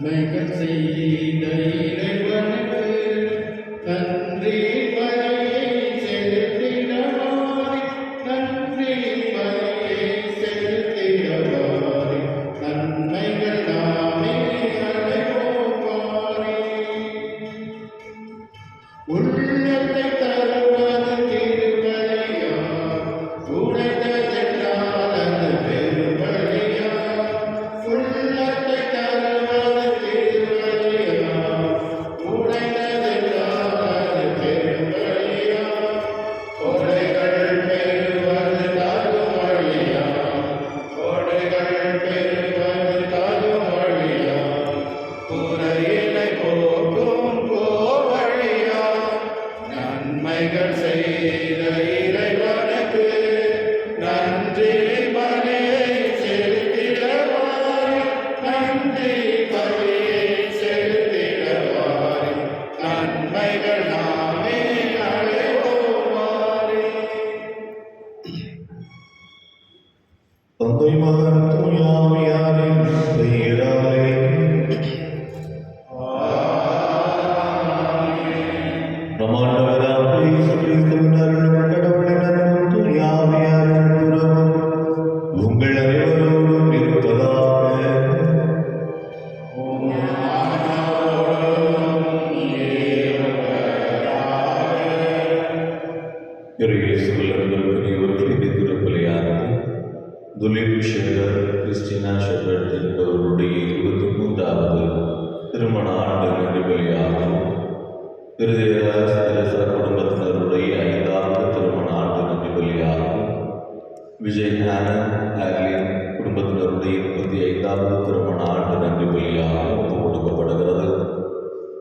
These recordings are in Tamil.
நன்மைகள் செய்த இறைவனுக்கு நன்றி பலியை செலுத்திடவாரி, நன்றி பலியை செலுத்திடவாரி, நன்மைகள் நாமே அடைவோமாரி. உள்ளத்தை தருவது திருப்பலியா, உடைத்ததென்றால் அது பெரும்பலியா. உள்ளத்தை தருவது திருப்பலியா, உடைத்ததென்றால் அது பெரும்பலியா. கொடைகள் பெறுவது தருமலியா, கொடைகள் பெறுவது தருமலியா. குறையினை போக்கும் கோவழியா, நன்மைகள் செய்த இறைவனுக்கு நன்றி பலியை செலுத்திடவாரி, நன்றி பலியை செலுத்திடவாரி, நன்மைகள் நாமே அடைவோமாரி. தந்தை மகன் தூய ஆவியாரின் பெயராலே நம் ஆண்டவராகிய இயேசு கிறிஸ்துவின் அருளும் கடவுளின் அன்பும் தூய ஆவியாரின் உறவும் உங்கள் அனைவரோடும் இருப்பதாக. இயேசுவில் அன்பர்களுக்கு இந்த திருப்பலியானது துலிப் ஷெபர் கிறிஸ்டினா ஷெபர் என்பவருடைய 23வது திருமண ஆண்டு நன்றிபலியாகும். திருதேவராஜ் தெரசா குடும்பத்தினருடைய 5வது திருமண ஆண்டு நன்றிபலியாகும். விஜய் ஆனந்த் ஆக்லின் குடும்பத்தினருடைய 35வது திருமண ஆண்டு நன்றிபலியாகவும் ஒப்புக் கொடுக்கப்படுகிறது.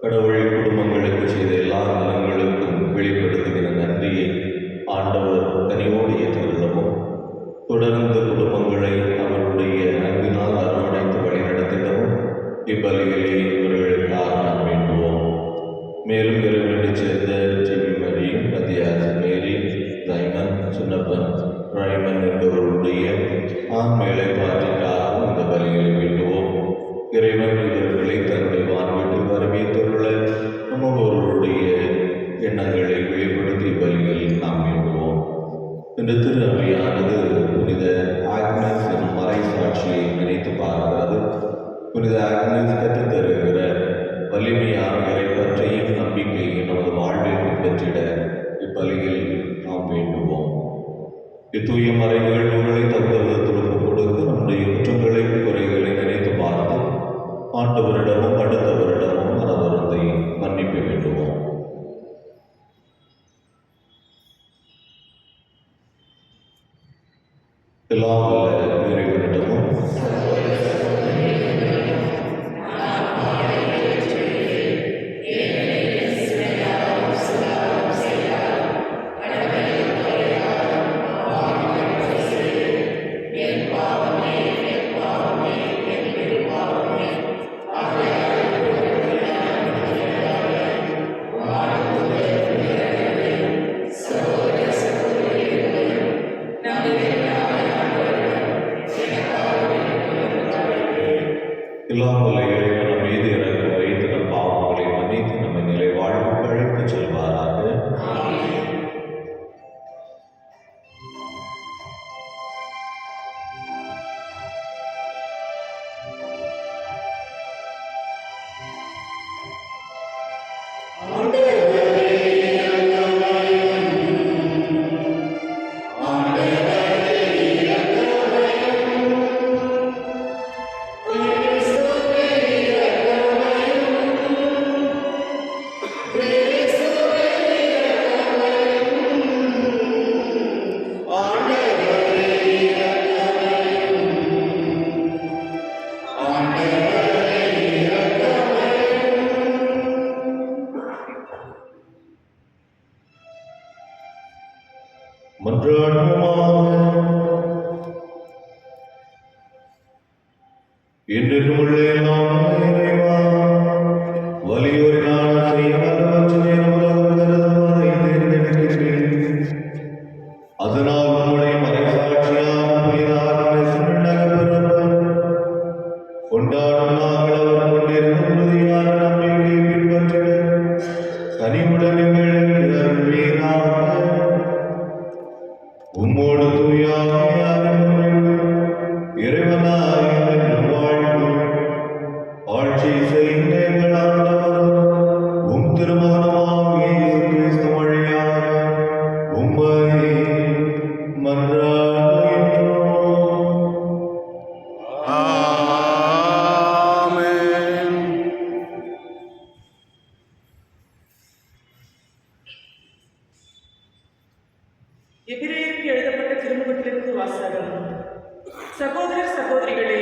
கடவுள் குடும்பங்களுக்கு செய்த எல்லா நலன்களுக்கும் வெளிப்படுத்துகிற நன்றியை ஆண்டவர் கனிவோடு ஏற்றுள்ளவும், தொடர்ந்து குடும்பங்களை அவருடைய அன்பினால் அரவணைத்து வழிநடத்திடவும் இப்பலிகளை இவர்களுக்காக நாம் வேண்டுவோம். மேலும் இறைவனடிச் சேர்ந்த ஜெபி மரி, மத்தியாஸ் மேரி, தைமன், சுன்னப்பன், ரைமன் என்பவர்களுடைய ஆண்மைகளை பாற்றிக்காகவும் இந்த பலிகளை வேண்டுவோம். இறைவன் இவர்களை தன்னுடைய வான்வீட்டில் வரவேற்றுள்ள நம்ம ஒருவருடைய எண்ணங்களை வெளிப்படுத்தி பலிகளில் நாம் வேண்டுவோம். இந்த திரு அவையானது புனித ஆக்னஸ் எனும் மறை சாட்சியை நினைத்து பார்க்கிறது. புனித ஆக்னஸ் கற்றுத் தருகிற வலிமையான இறைப்பற்றையும் நம்பிக்கையும் நமது வாழ்வில் பின்பற்றிட இப்பலியில் நாம் வேண்டுவோம். இத்தூய மறை நிகழ்வுகளை தகுந்த விதத்திற்கு கொடுக்க நம்முடைய குற்றங்களை குறைகளை நினைத்து பார்த்து ஆண்டவரிடமும் அடுத்தவரிடமும் மனவருந்தை மன்னிப்பு வேண்டுவோம். எல்லாம் வல்ல இறைவனிடமும் எல்லாம் வல்ல இறைவன் நம் மீது இறக்கம் வைத்து நம் பாவங்களை மன்னித்து நம்மை நிலை வாழ்வுக்கு அழைத்துச் செல்வாராக. என்றும் உள்ளே நாம் இறைவா வலியோரினால் செய்ய வல்லவற்றை உலகம் கருதுவதை தேர்ந்தெடுக்கிறேன். அதனால் நம்முடைய மறைசாட்சியான புனித ஆக்னஸ் விண்ணக பிறப்பை கொண்டாடும் நாங்கள் அவர் கொண்டிருந்த எபிரேயருக்கு எழுதப்பட்ட திருமுகத்திலிருந்து வாசகம். சகோதரர் சகோதரிகளே,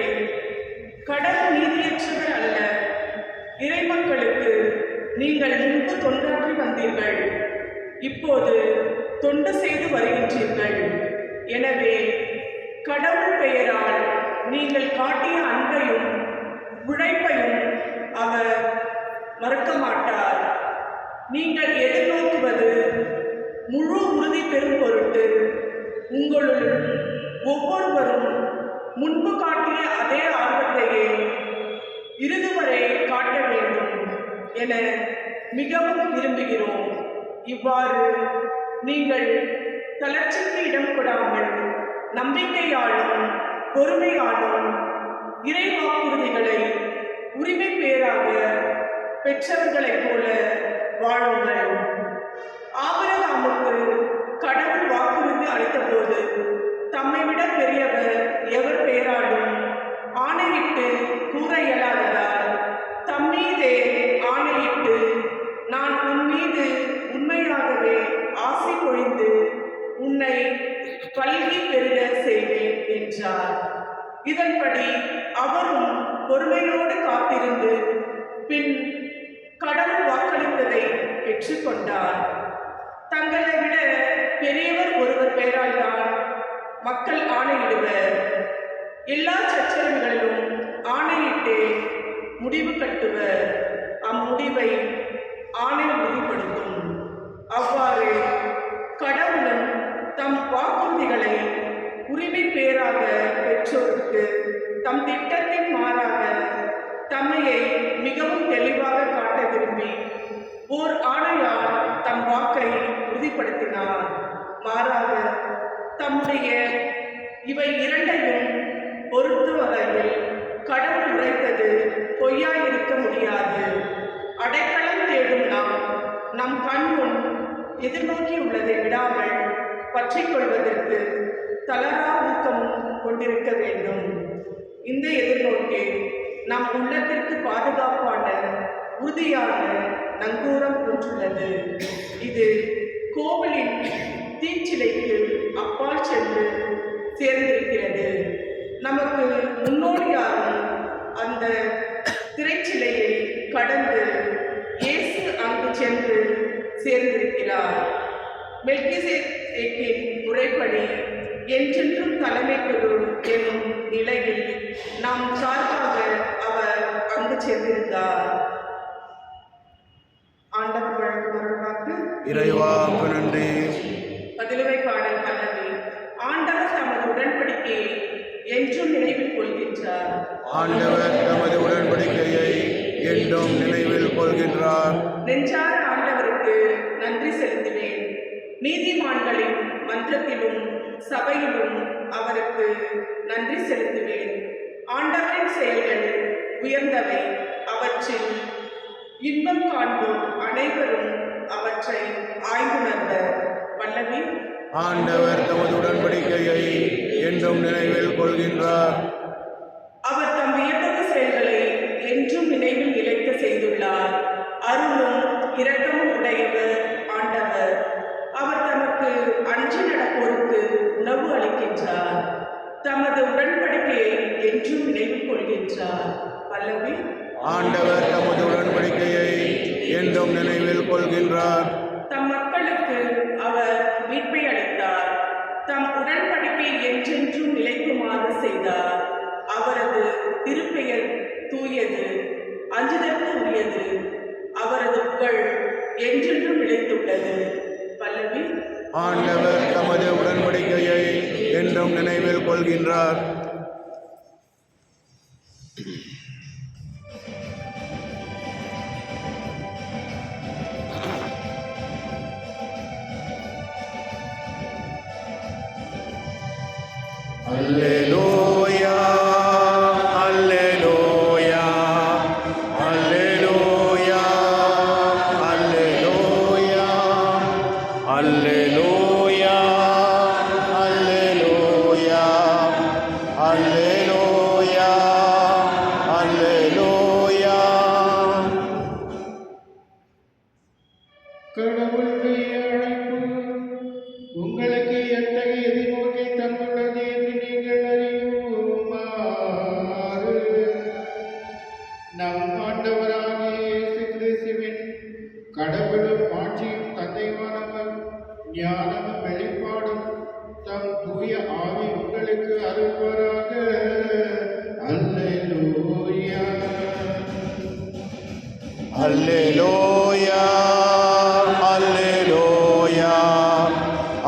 கடவுள் நீதியற்றவர் அல்ல. இறைமக்களுக்கு நீங்கள் முன்பு தொண்டாற்றி வந்தீர்கள், இப்போது தொண்டு செய்து வருகின்றீர்கள். எனவே கடவுள் பெயரால் நீங்கள் காட்டிய அன்பையும் உழைப்பையும் அவர் மறக்க மாட்டார். நீங்கள் எதிர்நோக்குவது முழு உறுதி பெறும் பொருட்டு உங்களுள் ஒவ்வொருவரும் முன்பு காட்டிய அதே ஆர்வத்தையே இறுதி வரை காட்ட வேண்டும் என மிகவும் விரும்புகிறோம். இவ்வாறு நீங்கள் தளர்ச்சிக்கு இடம் கொடாமல் நம்பிக்கையாலும் பொறுமையாலும் இறை வாக்குறுதிகளை உரிமை பேராக பெற்றவர்களைப் போல வாழுங்கள். ஆபிரகாமுக்கு கடவுள் வாக்குறுதி அளித்தபோது தம்மை விட பெரியவர் எவர் பெயராலும் ஆணையிட்டு கூற இயலாததால் தம்மீதே ஆணையிட்டு, நான் உன் மீது உண்மையாகவே ஆசை பொழிந்து உன்னை கல்வி பெருக செய்வேன் என்றார். இதன்படி அவரும் பொறுமையோடு காத்திருந்து பின் கடவுள் வாக்களித்ததை பெற்றுக்கொண்டார். தங்களை விட பெரியவர் ஒருவர் பெயரால் தான் மக்கள் ஆணையிடுவர். எல்லா சச்சரவுகளிலும் ஆணையிட்டே முடிவு கட்டுவர். அம்முடிவை ஆணை உறுதிப்படுத்தும். அவ்வாறு கடவுளும் தம் வாக்குறுதிகளை உரிமை பேராக பெற்றோருக்கு தம் திட்டத்தின் மாறாக தம்மையை மிகவும் தெளிவாக காட்ட விரும்பி ஓர் ஆணையால் தம் வாக்கை உறுதிப்படுத்தினார். மாறாக தம்முடைய இவை இரண்டையும் பொறுத்து வகையில் கடவுள் உரைத்தது பொய்யாயிருக்க முடியாது. அடைக்கலம் தேடும் நாம் நம் கண் முன் எதிர்நோக்கி உள்ளதை விடாமல் பற்றிக் கொள்வதற்கு தளரா ஊக்கம் கொண்டிருக்க வேண்டும். இந்த எதிர்நோக்கே நம் உள்ளத்திற்கு பாதுகாப்பான உறுதியான நங்கூரம் கொண்டுள்ளது. இது கோவிலின் தீச்சிலைக்கு அப்பால் சென்று சேர்ந்திருக்கிறது. நமக்கு முன்னோடியாரும் அந்த திரைச்சிலையை கடந்து இயேசு அங்கு சென்று சேர்ந்திருக்கிறார். மெல்கிசேதேக்கின் முறைப்படி என்றென்றும் தலைமை குரு எனும் நிலையில் நாம் சார்பாக அவர் அங்கு சென்றிருந்தார். ஆண்டவர் வழங்கும் அருள்வாக்கு. இறைவாக்கு நன்றி. பதிலுரை பாடல் பல்லவி. ஆண்டவர் தமது உடன்படிக்கையை என்றும் நினைவில் கொள்கின்றார். ஆண்டவர் தமது உடன்படிக்கையை என்றும் நினைவில் கொள்கின்றார். நெஞ்சார ஆண்டவருக்கு நன்றி செலுத்துவேன். நீதிமான்களின் மன்றத்திலும் சபையிலும் அவருக்கு நன்றி செலுத்துவேன். ஆண்டவரின் செயல்கள் உயர்ந்தவை, அவற்றில் இன்பம் காண்போம் அனைவரும் அவற்றை ஆய்வுணர்வர். பல்லவி. ஆண்டவர் தமது உடன்படிக்கையை என்றும் நினைவில் கொள்கின்றார். அவர் தம் வியத்தகு செயல்களை என்றும் நினைவில் நிலைக்க செய்துள்ளார். அருளும் இரக்கமும் உடையவர் ஆண்டவர். அவர் தமக்கு அஞ்சி நடப்போருக்கு உணவு அளிக்கின்றார். தமது உடன்படிக்கையை என்றும் நினைவில் கொள்கின்றார். பல்லவி. ஆண்டவர் தமது உடன்படிக்கையை என்றும் நினைவில் கொள்கின்றார். தம் மக்களுக்கு அவர் மீட்பை அளித்தார். தம் உடன்படிக்கை என்றென்றும் நிலைக்குமாறு செய்தார். அவரது திருப்பெயர் தூயது, அஞ்சுதற்கு உரியது. அவரது புகழ் என்றென்றும் நிலைத்துள்ளது. பல்லவி. ஆண்டவர் தமது உடன்படிக்கையை என்றும் நினைவில் கொள்கின்றார். அல்லேலூயா, அல்லேலூயா, அல்லேலூயா, அல்லேலூயா, அல்லேலூயா, அல்லேலூயா, அல்லேலூயா, அல்லேலூயா. கடவுளுடைய அழைப்பு உங்களுக்கு கடவுளும் ஆட்சியும் தந்தைவானவர் ஞானமும் வெளிப்பாடும் தம் தூய ஆவி உங்களுக்கு அருள்வாராக. அல்லேலூயா. அல்லேலூயா அல்லேலூயா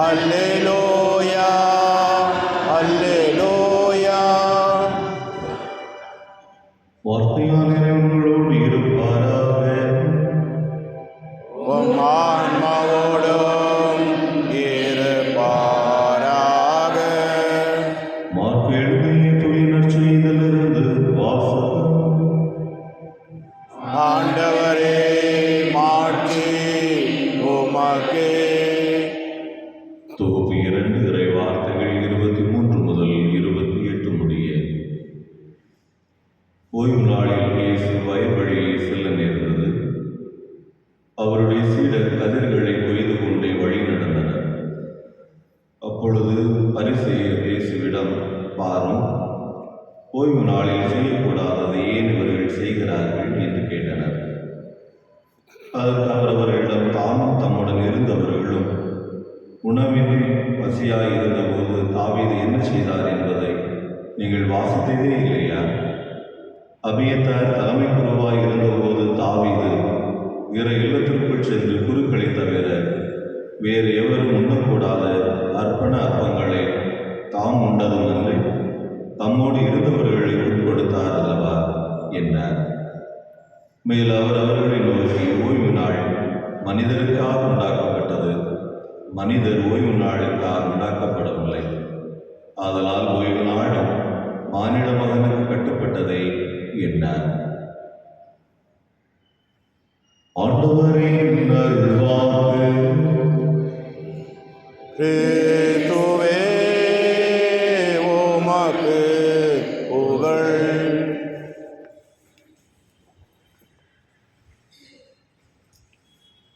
அல்லேலூயா அல்லேலூயா. வார்த்தையாளரே உங்களோடு இருப்பாராக. உம் ஆன்மாவோடும் இருப்பாராக. மார்க்கு எழுதிய தூய நற்செய்தியிலிருந்து வாசகம். ஆண்டவரே மாட்சி உமக்கே. தொகுப்பு 2 இறை வார்த்தைகள் 23 முதல் 28 முடிய. ஓய்வு நாளில் இயேசு வயல்வழியை செல்ல நேர்ந்தது. அவருடைய சீடர் கதிர்களை கொய்து கொண்டே வழி நடந்தனர். அப்பொழுது பரிசேயர் இயேசுவிடம், பாரும், ஓய்வு நாளில் செய்யக்கூடாததை ஏன் இவர்கள் செய்கிறார்கள் என்று கேட்டனர். அதற்கு அவர் அவர்களிடம், தாமும் தம்முடன் இருந்தவர்களும் உணவின்றி பசியாயிருந்தபோது தாவீது என்ன செய்தார் என்பதை நீங்கள் வாசித்ததே இல்லையா? அபியத்தார் தலைமை குருவாய் இருந்தபோது தாவீது இறை இல்லத்திற்குள் சென்று குருக்களை தவிர வேறு எவரும் உண்ணக்கூடாத அர்ப்பண அப்பங்களை தாம் உண்டதும் இல்லை, தம்மோடு இருந்தவர்களுக்கு கொடுத்தார் அல்லவா என்றார். மேல் அவர் அவர்களை நோக்கி, ஓய்வு நாள் மனிதருக்காக உண்டாக்கப்பட்டது, மனிதர் ஓய்வு நாளுக்காக உண்டாக்கப்படவில்லை. ஆதலால் ஓய்வு நாளும் மானிட மகனுக்கு கட்டுப்பட்டதை என்றார். ஆண்டவரின் அருள்வாக்கு. கிறிஸ்துவே உமக்கு புகழ்.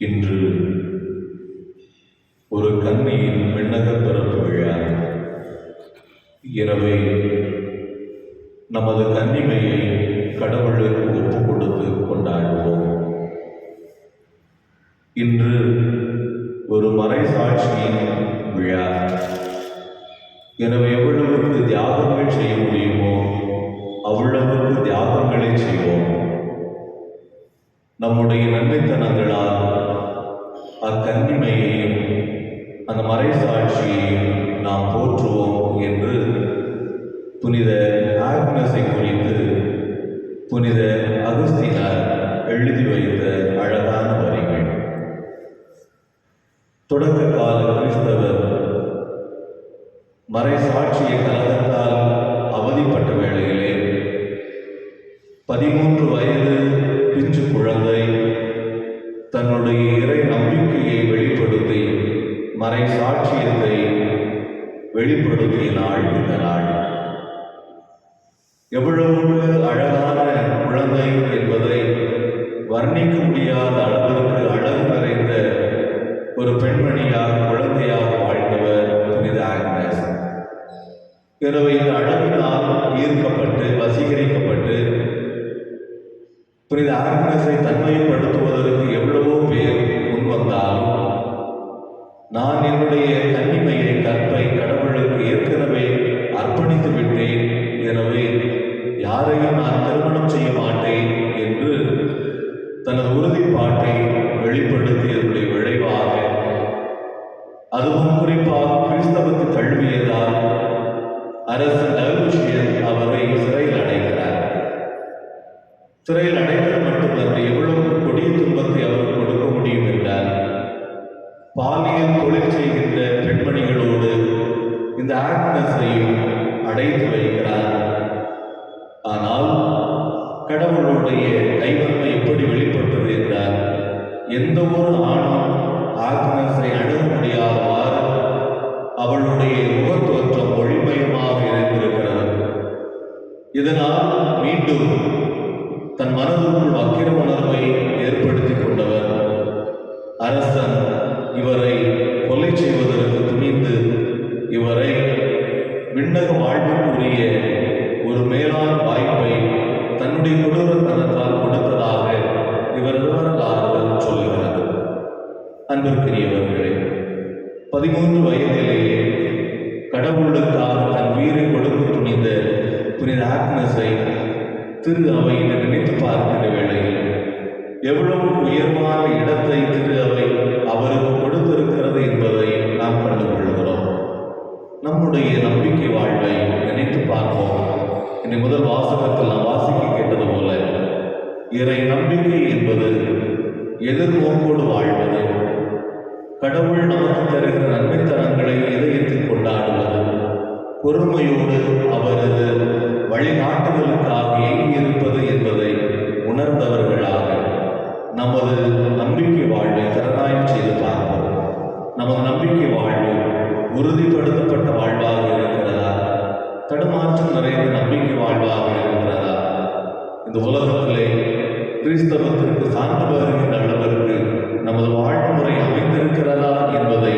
இன்று ஒரு கன்னியின் விண்ணக பிறப்பு விழா. எனவே நமது கன்னிமையை கடவுளுக்கு ஒப்புக் கொடுத்து கொண்டாடுவோம். இன்று ஒரு மறைசாட்சியின் விழா. எனவே எவ்வளவுக்கு தியாகங்கள் செய்ய முடியுமோ அவ்வளவுக்கு தியாகங்களை செய்வோம். நம்முடைய நன்மைத்தனங்களால் அக்கன்னிமையையும் அந்த மறைசாட்சியையும் நாம் போற்றுவோம் என்று புனித ஆக்னஸை குறித்து புனித அகஸ்தீனார் எழுதி வைத்த அழகான வரிகள். தொடக்க கால கிறிஸ்தவர் மறைசாட்சிய கலகத்தால் அவதிப்பட்ட வேளையிலே 13 வயது பிஞ்சு குழந்தை தன்னுடைய இறை நம்பிக்கையை வெளிப்படுத்தி மறைசாட்சியத்தை வெளிப்படுத்திய நாள் இந்த நாள். எவ்வளவு அழகான குழந்தை என்பதை வர்ணிக்க முடியாத அளவிற்கு அழகு நிறைந்த ஒரு பெண்மணியாக குழந்தையாக வாழ்ந்தவர் புனித ஆக்னஸ். எனவே இந்த அழகினால் ஈர்க்கப்பட்டு வசீகரிக்கப்பட்டு புனித ஆக்னஸை தன்மைப்படுத்துவதற்கு எவ்வளவோ பேர் முன்வந்தாலும், நான் என்னுடைய கன்னிமையை கற்பை கடவுளுக்கு ஏற்கனவே அர்ப்பணித்து விட்டேன், எனவே யாரையும் நான் திருமணம் செய்ய மாட்டேன் என்று தனது உறுதிப்பாட்டை வெளிப்படுத்தியதனுடைய விளைவாக, அதுவும் குறிப்பாக கிறிஸ்தவத்தை தழுவியதால் அரசன் டயோசியஸ் அவரை சிறையில் அடைக்கிறார். சிறையில் அடைத்தது மட்டுமல்ல, எவ்வளவு கொடிய துன்பத்தை அவர் கொடுக்க முடியும் என்றால், பாலியல் தொழில் செய்கின்ற பெண்மணிகளோடு இந்த ஆக்னஸையும் அடைத்து வைக்கிறார். ஆனால் கடவுளுடைய கைவன்மை எப்படி வெளிப்பட்டது என்றால், எந்த ஒரு ஆணும் ஆக்னஸை அணுக முடியாதவாறு அவளுடைய முகத்தோற்றம் ஒளிமயமாக இருந்திருக்கிறது. இதனால் மீண்டும் தன் மனதுக்குள் வக்கிர உணர்வை ஏற்படுத்தி கொண்டவர் அரசன் இவரை கொலை செய்வதற்கு துணிந்து இவரை விண்ணக வாழ்வுக்குரிய ஒரு மேலான வாய்ப்பை தன்னுடைய கொடூரத்தனத்தால் கொடுத்ததாக இவர் வரலாறு சொல்லுகிறது. அன்பிற்குரியவர்களே, 13 வயதிலேயே கடவுளுக்காக தன் உயிரை கொடுக்க துணிந்த புனித ஆக்னஸை திரு அவை நினைத்து பார்க்கிற வேளையில் எவ்வளவு உயர்வான இடத்தை திரு அவை அவருக்கு கொடுத்திருக்கிறது என்பதை நாம் கண்டுகொள்கிறோம். நம்முடைய நம்பிக்கை வாழ்வை நினைத்து பார்ப்போம். இன்னைக்கு முதல் வாசகத்தில் நாம் வாசிக்க கேட்டது போல இறை நம்பிக்கை என்பது எதிர்நோக்கோடு வாழ்வது, கடவுள் நமக்கு தருகிற நன்மைத்தனங்களை இதயத்தில் கொண்டாடுவது, பொறுமையோடு அவரது வழிகாட்டுதலுக்காக ஏங்கியிருப்பது என்பதை உணர்ந்தவர்களாக நமது நம்பிக்கை வாழ்வை திறனாய்வு செய்து பார்ப்போம். நமது நம்பிக்கை வாழ்வு உறுதிப்படுத்தப்பட்ட வாழ்வாக இருக்கிறதா, தடுமாற்றம் நிறைந்த நம்பிக்கை வாழ்வாக இருக்கிறதா? இந்த உலகத்திலே கிறிஸ்தவத்திற்கு சான்று வருகின்ற அளவிற்கு நமது வாழ்முறை அமைந்திருக்கிறதா என்பதை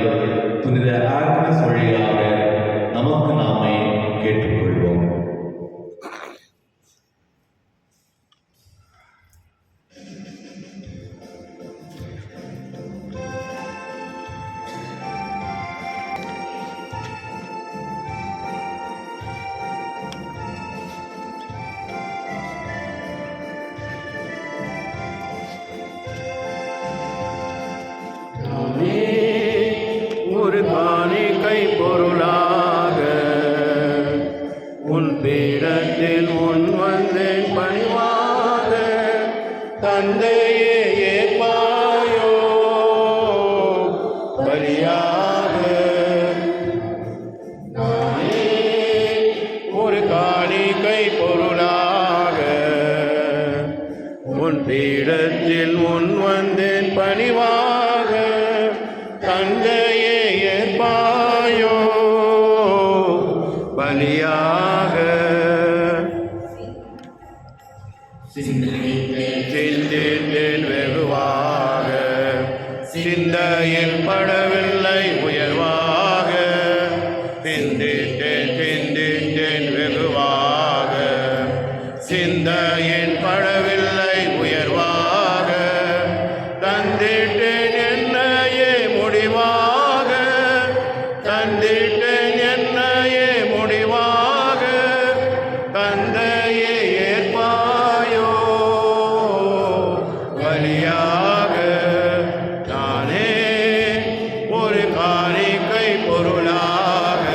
புனித ஆக்னஸ் வழியாக நமக்கு நாமே கேட்டுக்கொள்வோம். ஒரு காணிக்கை பொருளாக உன் பீடத்தில் முன் வந்தேன் பணிவாக, தந்தையே ஏற்பாயோ பலியாக. நானே ஒரு காணிக்கை பொருளாக உன் பீடத்தில் முன் வந்தேன் பணிவாக, தந்தையே ஏற்பாயோ பலியாக. சிந்தித்தேன் வெகுவாக, சிந்தையில் படவில்லை உயர்வாக. சிந்தித்தேன் வெகுவாக, சிந்தையில் படவில்லை உயர்வாக. தந்திட்டேன் என்னையே முடிவாக, தந்திட்டேன் என்னையே முடிவாக. தந்தையே ஏற்பாயோ பலியாக. நானே ஒரு காணிக்கை பொருளாக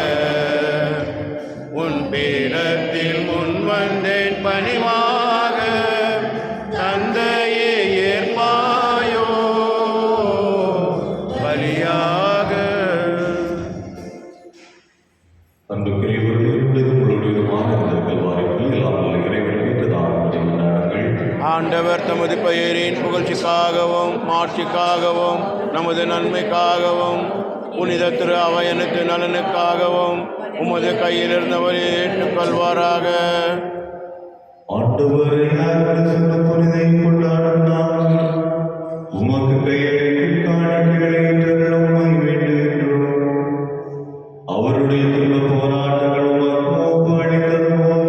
உன் பீடத்தில் முன் வந்தேன் பணிவாக, தந்தையே ஏற்பாயோ பலியாக. அன்புக்குரியவர்களே, உங்களுடையதுமாக இந்த கல்வாரிகள் எல்லாம் இறைவன் ஏற்றதாக கொண்டாடுங்கள். ஆண்டவர் தமது பெயரின் புகழ்ச்சிக்காகவும் மாட்சிக்காகவும் நமது நன்மைக்காகவும் புனித திரு அவையனுக்கு நலனுக்காகவும் உமது கையில் இருந்தவரை ஏற்றுக்கொள்வாராக. ஆண்டவரை புனிதை கொண்டாடும் நாம் உமக்கு கையளிக்கும் காணிக்கைகளை ஏற்றருளுமை வேண்டுகின்றோம். அவருடைய துன்ப போராட்டங்கள் உமக்கு நோக்கு அளித்தது போல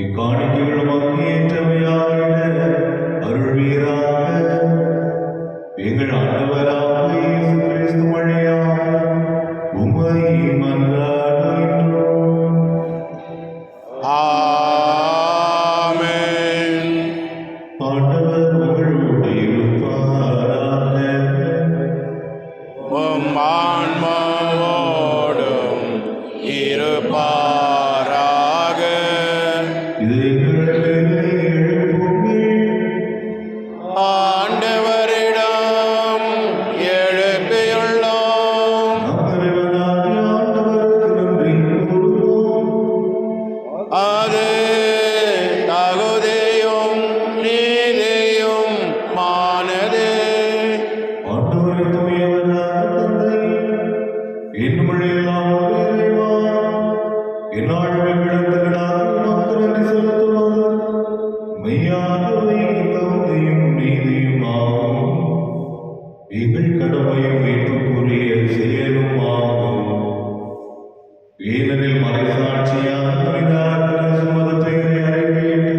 இக்காணிக்கைகள் உமக்கு ஏற்றவையாகிட அருள்வீராக. எங்கள் ஆண்டவராக இயேசு கிறிஸ்து வழியாக உம்மை மன்றாடுகின்றோம். ஆமென். ஆண்டவர் உங்களோடு இருப்பாராக. உம் ஆன்மாவோடும் இருப்பாராக. ஆண்டவரிடம் எழுப்பியுள்ளோம். அது தகுதியும் நீதியும் மானது. கடமையும் மீட்புக்குரிய செயலும் ஆகும். ஏனெனில் மறைசாட்சியாக சுமதத்தை அறிக்கையிட்டு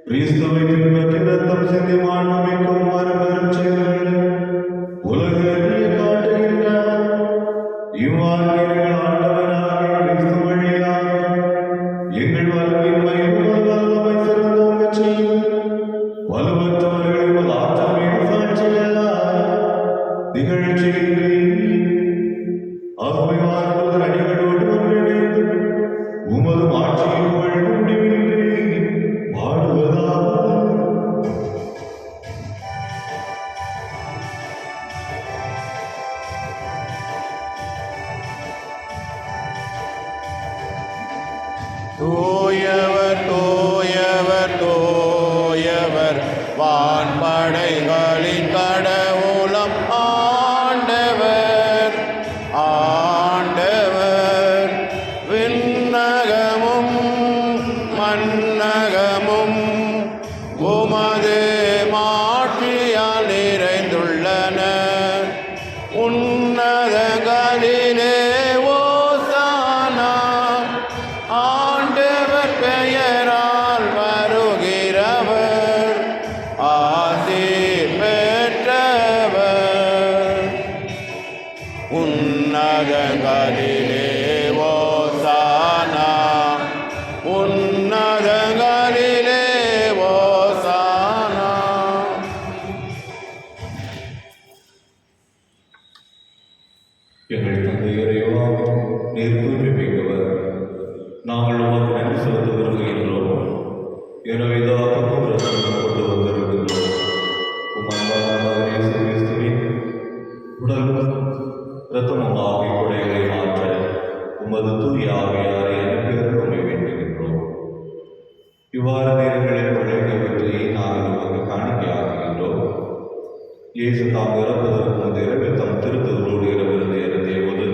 கிறிஸ்துவை பின்பற்றி ரத்தம் சிந்தி மாண்புமிக்கும் மறுபெரும் செயல்களை தூயவர் தூயவர் தூயவர் வான்படைகளின் கடவுளம் ஆண்டவர் ஆண்டவர். விண்ணகமும் மண்ணகமும் உமது மாட்சியால் நிறைந்துள்ளன. உன்னதங்களிலே ஓசானா. ஆண்டவர் பெயரால் வருகிறவர் ஆசி பெற்றவர். உன்னதங்களிலே ஓசானா. உன்னதங்களிலே ஓசானா. எங்கள் தந்தை இறைவா, நீர் தூய்மை மிக்கவர். நாங்கள் உமக்கு நன்றி செலுத்த விரும்புகின்றோம். எனவே தாக்கமும் ரசமும் கொண்டு வந்திருக்கின்றோம். உமது உடலும் இரத்தமும் ஆகிய கொடைகளை மாற்ற உமது தூய ஆவியாரை அனுப்பியிருக்க வேண்டுகின்றோம். இவ்வாறு நேரங்களில் வழங்கியவற்றை நாங்கள் உமக்கு காணிக்கையாக்குகின்றோம். இயேசு தாம் இறப்பதற்கு முந்தைய இரவில் தம் திருத்தலோடு இரவிருந்து இறந்திய போது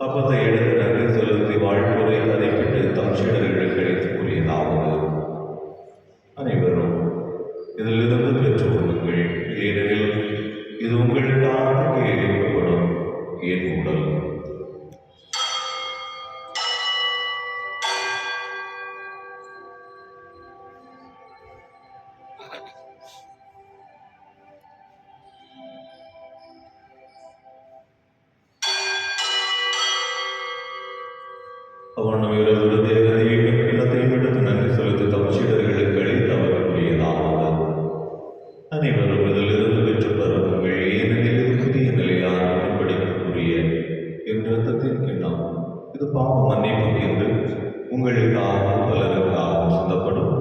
அப்பத்தை எடுத்து நன்றி செலுத்தி வாழ்த்துரை அதைப்பிட்டு தம் சீடர்களுக்கு அளித்து கூறியதாவது: அனைவரும் இதிலிருந்து பெற்றுக் கொள்ளுங்கள், ஏனெனில் இது உங்களுக்காக எரிக்கப்படும் என் உடல். அவனும் இரவு தேவதையும் இல்லத்தையும் எடுத்து நன்றி செலுத்தி தம் சீடர்களுக்கு அளித்து அவர் கூறியதாவது: அனைவரும் இதிலிருந்து பெற்று பருகுங்கள், ஏனெனில் இது புதிய நிலையான உடன்படிக்கைக்குரிய என் இரத்தத்தின் கிண்ணம். இது பாவ மன்னிப்பு என்று உங்களுக்காக பலருக்காக சிந்தப்படும்.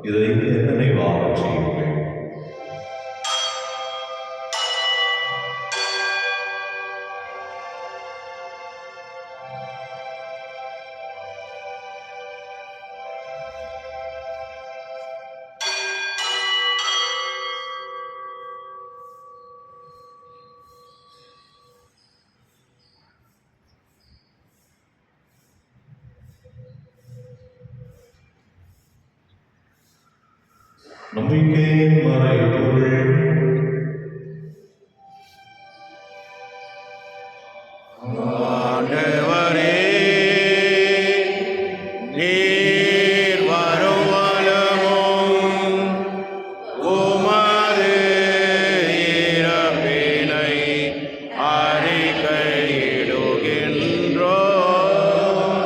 இதை என் நினைவாக செய்யுங்கள். நம்பிக்கையின் மறைபொருள். ஆண்டவரே, நீர் வருவளவும் உமது இறப்பினை அறிக்கையிடுகின்றோம்.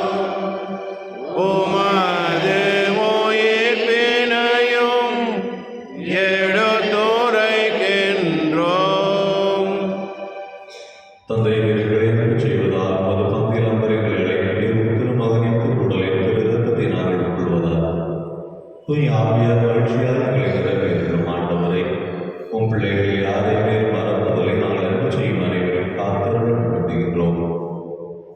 உமது உயிர்ப்பினையும் எடுத்துரைக்கின்றோம். தந்தை நீர்களை அன்பு செய்வதால் உமது பந்தில் அம்பரைகளை திருமகனின் திருவுடலை திருத்தத்தை நாங்கள் கொள்வதால் தூய் ஆவியார் வளர்ச்சியால் எங்களை நிறைவேற்றும் ஆண்டவரை உன் பிள்ளைகளில் யாரை மேல் மறப்பதில்லை நாங்கள் அன்பு செய்யும் அனைவரும் காத்தருள் வேண்டுகின்றோம்.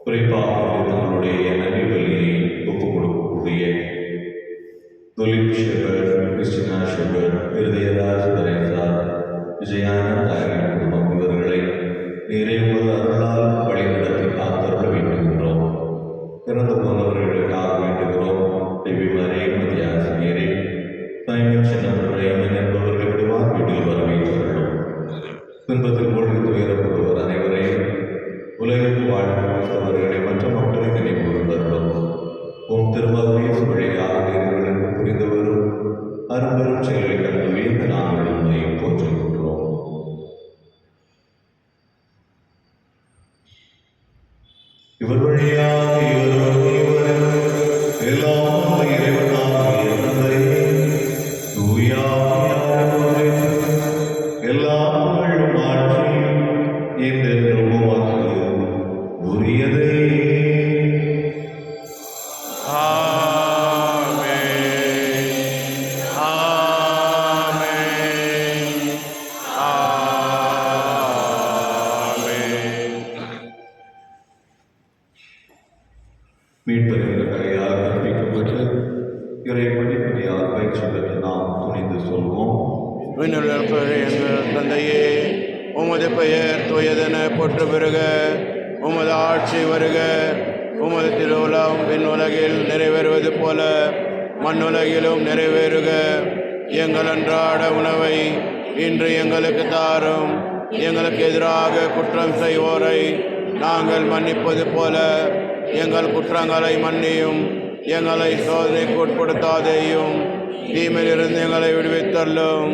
குறிப்பாக தங்களுடைய நன்றி பலியை ஒப்புக் கொடுக்கக்கூடிய துலிப் ஷெபர், கிறிஸ்டினா ஷெபர், இருதயராஜ் தரேசா, விஜயானந்த் ஆகிய குடும்பம் இவர்களை நீரை உமது அருளால் வழிநடத்தி காத்தருள வேண்டுகின்றோம். இறந்து போனவர்களுக்காக வேண்டுகிறோம். தேவி மரியே, மத்தியாசிரியரே, சைமன் சின்னப்பரையம்மன் என்பவர்கள் விடுவார் வீட்டில் வரவேற்றுள்ளோம். துன்பத்தில் மூழ்கி துயரப்படுவர் அனைவரையும் உலகிற்கு வாழ்வர்களை மற்ற மக்களை நினைவுறுத்தரும். உம் திருமகவே வழியாக நேர்களுக்கு புரிந்து வரும் அரும்பெரும் செயலை கண்டு வியந்து நாங்கள் உண்மை போற்றுகின்றோம். இவர் வழியாக எல்லாம் இறைவனாகிய தந்தையே, தூயாவியானவரே, எல்லா புகழும் ஆட்சியும் என்றென்றும் உமக்கு உரியதே. ஆமென். ஆமென். ஆமென். எங்கள் தந்தையே, உமது பெயர் தூயதென போற்று பெறுக. உமது ஆட்சி வருக. உமது திருவுளம் விண்ணுலகில் நிறைவேறுவது போல மண்ணுலகிலும் நிறைவேறுக. எங்கள் அன்றாட உணவை இன்று எங்களுக்கு தாரும். எங்களுக்கு எதிராக குற்றம் செய்வோரை நாங்கள் மன்னிப்பது போல எங்கள் குற்றங்களை மன்னியும். எங்களை சோதனைக்கு உட்படுத்தாதேயும், தீமையிலிருந்து எங்களை விடுவித்தள்ளும்.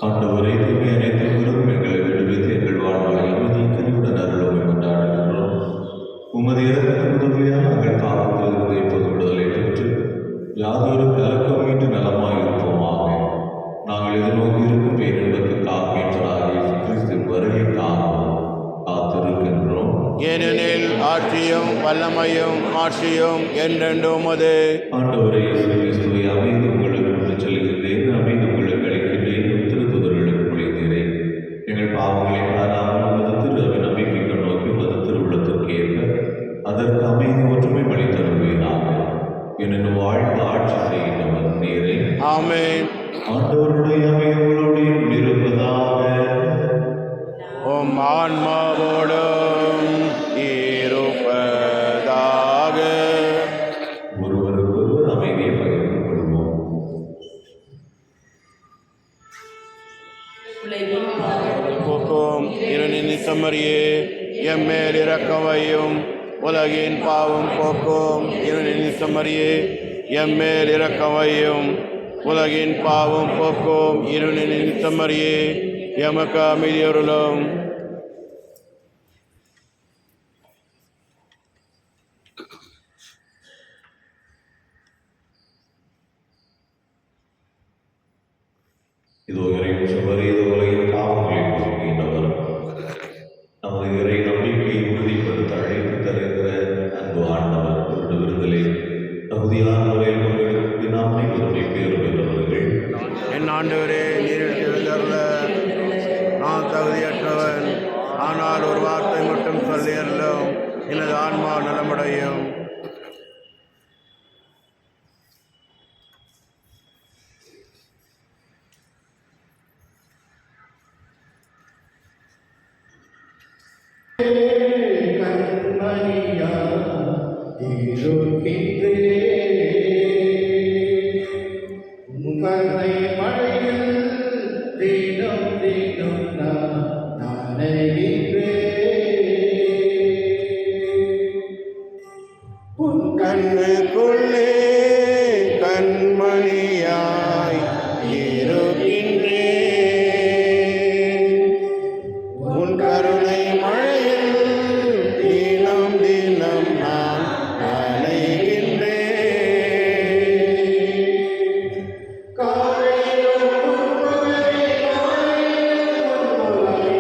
ஆண்டவரே, தீமை அனைத்திலிருந்தும் எங்களை விடுவித்து எங்கள் வாழ்வை அமைதி கனிவுடன் அருளும் கொண்டாடுகின்றோம். உமது இரக்கத்தின் உதவியால் நாங்கள் தாக்கத்திலிருந்து இப்போது விடுதலை பெற்று யாதொரு கலக்கம் மீட்டு நலமாயிருப்போமாக. நாங்கள் எதிர்நோக்கி இருக்கும் பேரின்பத்துக்காக மீட்பராகிய கிறிஸ்துவின் வருகைக்காகவும் காத்திருக்கின்றோம். ஏனெனில் ஆட்சியும் வல்லமையும் ஆட்சியும் என்றென்றும் உமது. ஆண்டவரே இயேசு கிறிஸ்துவை, அமைதி உங்களுக்கு கொண்டு செல்கின்றேன், அமைதி உங்களுக்கு அளிக்கின்றேன் என்று திருத்தூதர்களுக்கு மொழிந்தீரேன். எங்கள் பாவங்களை பாராமல் உமது திரு அவை நம்பிக்கைக்கு நோக்கி உமது திருவுள்ளத்திற்கு ஏற்ப அதற்கு அமைதி ஒற்றுமை வழி தருவீராக. எனினும் வாழ்ந்து ஆட்சி செய்கின்றவர் நீரே. ஆமென். ஆண்டவருடைய அமைதிகளோடு இருப்பதாக. உம் ஆன்மாவோடும் இருப்பதாக. ஒருவருக்கொருவர் அமைதியை பகிர்ந்து கொள்வோம். போக்கும் இருநின் சம்மரியே, எம்மேல் இரக்கம் வையும். உலகின் பாவம் போக்கும் இருநின் சம்மரியே, எம்மேல் இரக்கம் வையும். உலகின் பாவம் போக்கும் இருநின் சம்மரியே, எமக்கு அமைதியருளும். இதோ இறைச்சவர், இதோ உலகின் பாவங்களை போக்குகின்றவர். நமது இறை நம்பிக்கையை உறுதிப்படுத்த அழைப்பு தருகிற அன்பு ஆண்டவர் அவருடைய விருந்திலே தகுதியான முறையில் பங்கெடுத்து நாம் அனைவருமே பேறு பெற்றவர்கள். என் ஆண்டவரே, நீர் எழுந்தருள நான் தகுதியற்றவன். ஆனால் ஒரு வார்த்தை மட்டும் சொல்லியறலும் எனது ஆன்மா நலமடையும். கண்மணியா இருக்கின்றே, உன் கருணை மழையில் தினம் தினம் நான் நனைகின்றேன். உன் கண்ணுக்குள்ளே கண்மணியாய் இருக்கின்றேன். உன் கருணை மழையில் தினம் தினம் நான் நனைகின்றேன். காலையிலும் உன் முகமே, காலையிலும் உன் முகமே,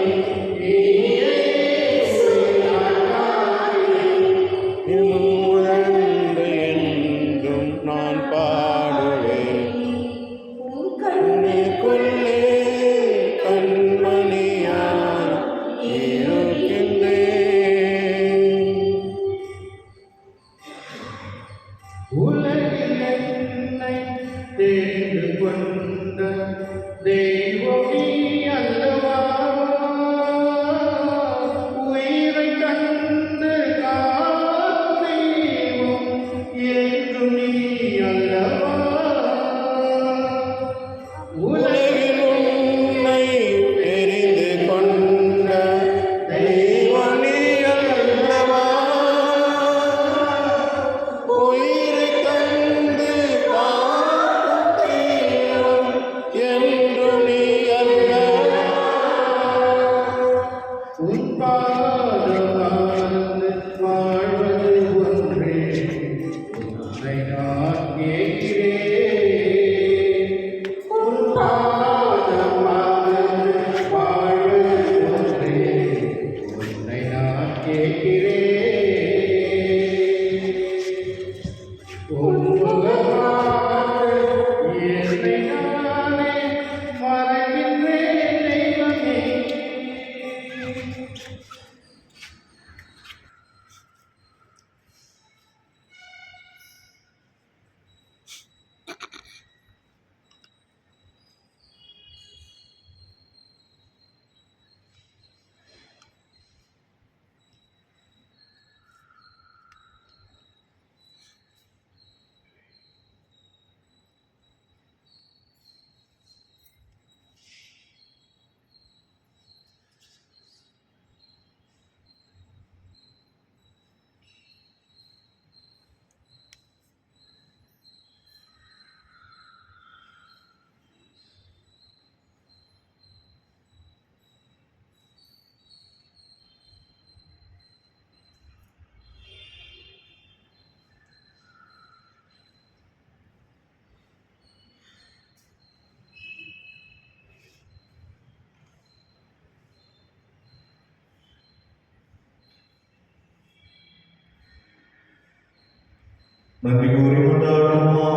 நன்றி கூறி கொண்டாடுமா.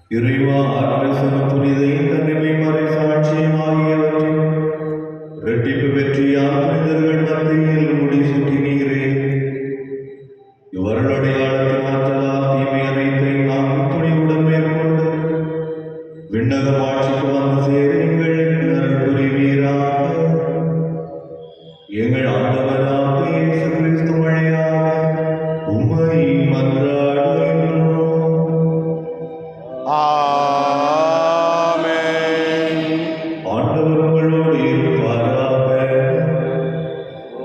இறைவா, அரசன புனிதை கண்ணிமை மறை சாட்சியம் ஆகியவற்றின் இரட்டிப்பு வெற்றியால் மனிதர்கள் மத்தியில் முடிசூட்டினீரே. இவர்களுடைய ஆழத்தின் ஆற்றலால் தீமை அனைத்தை நாம் துணிவுடன் மேற்கொண்டு விண்ணக ஆட்சிக்கு வந்து சேர எங்களுக்கு அருள் புரிவீராக. எங்கள் ஆண்டவராக இயேசு கிறிஸ்து வழியாக உம்மை மன்றாடுகின்றோம். ஆமென். ஆண்டவர் உங்களோடு இருப்பாராக.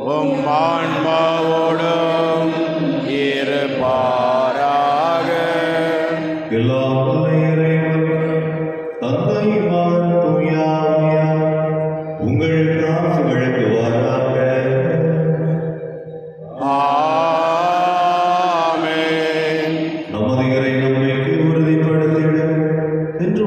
உம் ஆன்மாவோடும் இருப்பாராக. எல்லாம் வல்ல இறைவன், தந்தை, மகன், தூய ஆவியார் உங்களுக்கு ஆசி வழங்குவாராக. ஆமென். நமது இறை நம்பிக்கை உறுதிப்படுத்திட என்று